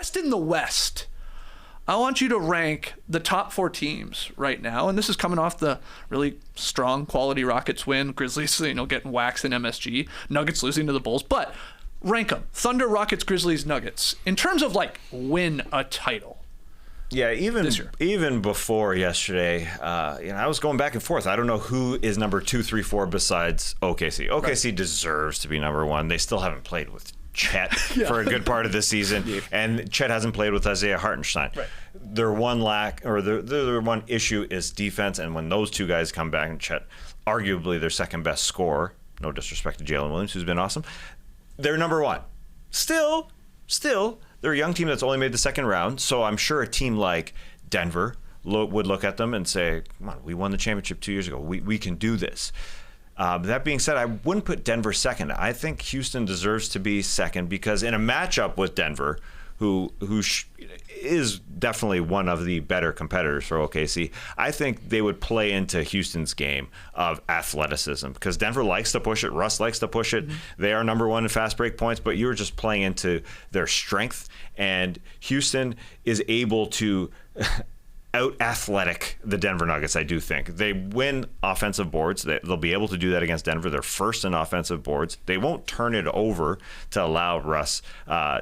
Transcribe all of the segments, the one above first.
Just in the West, I want you to rank the top 4 teams right now, and this is coming off the really strong quality Rockets win, Grizzlies, getting waxed in MSG, Nuggets losing to the Bulls, but rank them. Thunder, Rockets, Grizzlies, Nuggets. In terms of win a title. Yeah, even before yesterday, I was going back and forth. I don't know who is number 2, 3, 4 besides OKC. OKC deserves to be number 1. They still haven't played with Chet for a good part of this season, and Chet hasn't played with Isaiah Hartenstein. Right. Their one issue is defense, and when those two guys come back, and Chet, arguably their second best scorer, no disrespect to Jalen Williams, who's been awesome, they're number 1. Still, they're a young team that's only made the second round, so I'm sure a team like Denver would look at them and say, come on, we won the championship 2 years ago. We can do this. That being said, I wouldn't put Denver second. I think Houston deserves to be second because in a matchup with Denver, who is definitely one of the better competitors for OKC, I think they would play into Houston's game of athleticism because Denver likes to push it. Russ likes to push it. Mm-hmm. They are number 1 in fast break points, but you're just playing into their strength. And Houston is able to out-athletic the Denver Nuggets, I do think. They win offensive boards. They'll be able to do that against Denver. They're first in offensive boards. They won't turn it over to allow Russ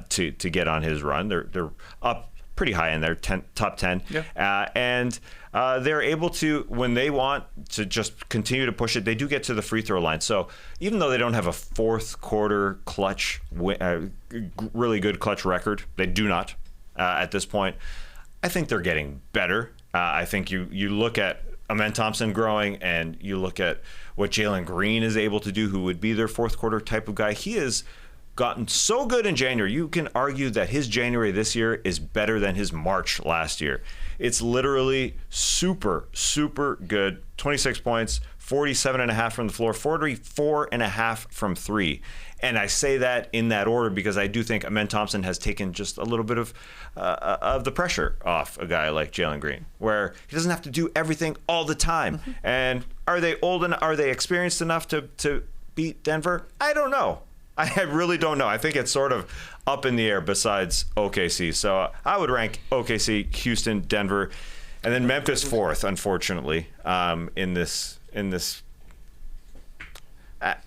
to get on his run. They're up pretty high in their top 10. Yeah. And they're able to, when they want to just continue to push it, they do get to the free throw line. So even though they don't have a fourth quarter clutch, really good clutch record, they do not at this point, I think they're getting better. I think you look at Amen Thompson growing and you look at what Jalen Green is able to do, who would be their fourth quarter type of guy. He has gotten so good in January. You can argue that his January this year is better than his March last year. It's literally super, super good. 26 points, 47.5 from the floor, 44.5 from 3. And I say that in that order because I do think Amen Thompson has taken just a little bit of the pressure off a guy like Jalen Green, where he doesn't have to do everything all the time. Mm-hmm. And are they old enough? Are they experienced enough to beat Denver? I don't know. I really don't know. I think it's sort of up in the air besides OKC. So I would rank OKC, Houston, Denver, and then Memphis 4th, unfortunately, in this.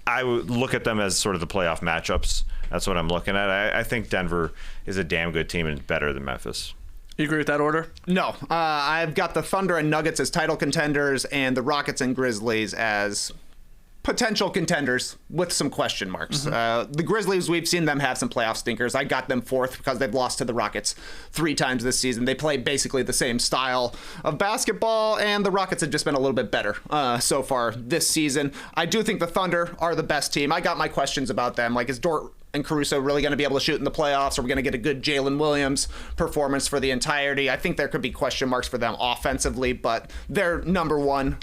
I would look at them as sort of the playoff matchups. That's what I'm looking at. I think Denver is a damn good team and better than Memphis. You agree with that order? No. I've got the Thunder and Nuggets as title contenders and the Rockets and Grizzlies as potential contenders with some question marks. Mm-hmm. The Grizzlies, we've seen them have some playoff stinkers. I got them 4th because they've lost to the Rockets 3 times this season. They play basically the same style of basketball, and the Rockets have just been a little bit better so far this season. I do think the Thunder are the best team. I got my questions about them. Is Dort and Caruso really going to be able to shoot in the playoffs? Are we going to get a good Jalen Williams performance for the entirety? I think there could be question marks for them offensively, but they're number 1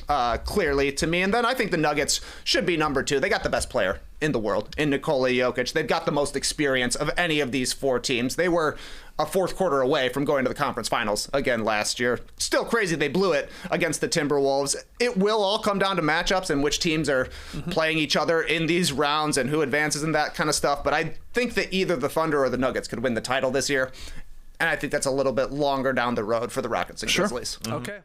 clearly to me. And then I think the Nuggets should be number 2. They got the best player in the world in Nikola Jokic. They've got the most experience of any of these 4 teams. They were a fourth quarter away from going to the conference finals again last year. Still crazy they blew it against the Timberwolves. It will all come down to matchups and which teams are playing each other in these rounds and who advances and that kind of stuff. But I think that either the Thunder or the Nuggets could win the title this year. And I think that's a little bit longer down the road for the Rockets and Grizzlies. Okay.